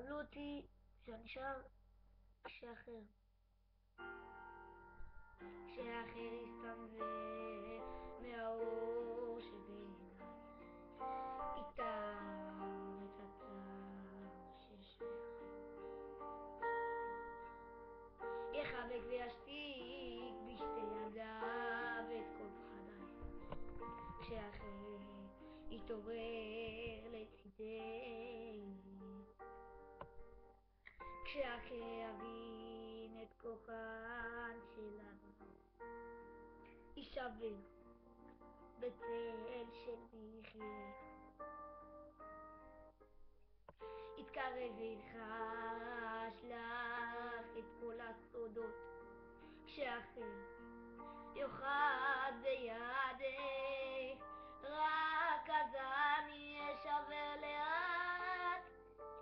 שאלו אותי שאני שר כשאחר. כשאחר יסתנוור מהאור שבעיניי, איתם את הצער ששייך, יחבק וישתיק בשתי ידיו את כל פחדיי. כשאחר יתעורר לצידי, כשאחר יבין את כוחן של אדוני, יישבר בצל של מי יחיה, יתקרב וילחש לך את כל הסודות. כשאחר יאחז בידך, רק אז אני אשבר לאט,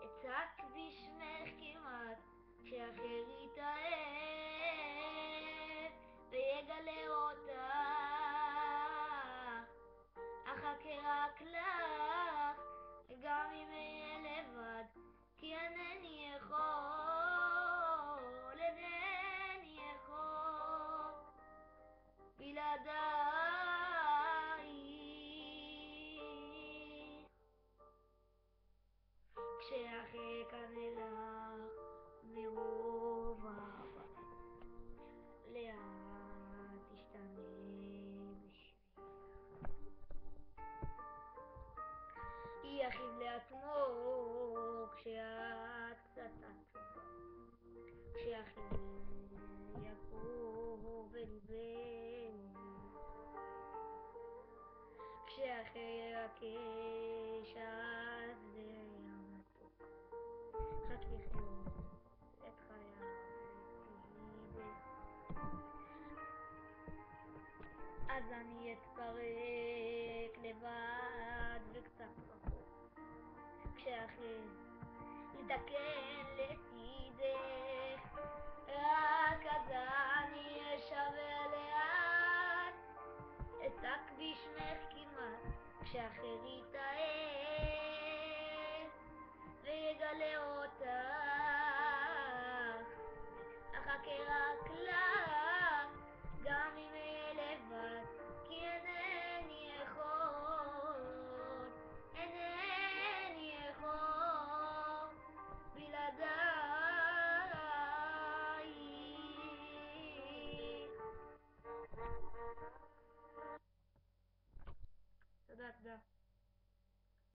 אצעק בשמך כמעט. כשאחר יתאהב ויגלה אותך, אחכה רק לך, גם אם אהיה לבד, כי אינני יכול, אינני יכול בלעדייך. כשאחכה לך מרוב אהבה, לאט תשתנה בשבילי, יכאיב לעצמו כשאת קצת עצובה, כשאחר יקור בליבנו, כשאחר יבקש אז זה המתוק, רק לחיות את חייו לצידך. אז אני אתפרק לבד וקצת רחוק, כשאחר יתקן לצידך, רק אז אני אשבר לאט, אצעק בשמך כמעט. כשאחר יתאהב ויגלה אותך, אחכה רק לך, גם אם אהיה לבד, כי אינני יכול, אינני יכול בלעדייך. תודה, תודה.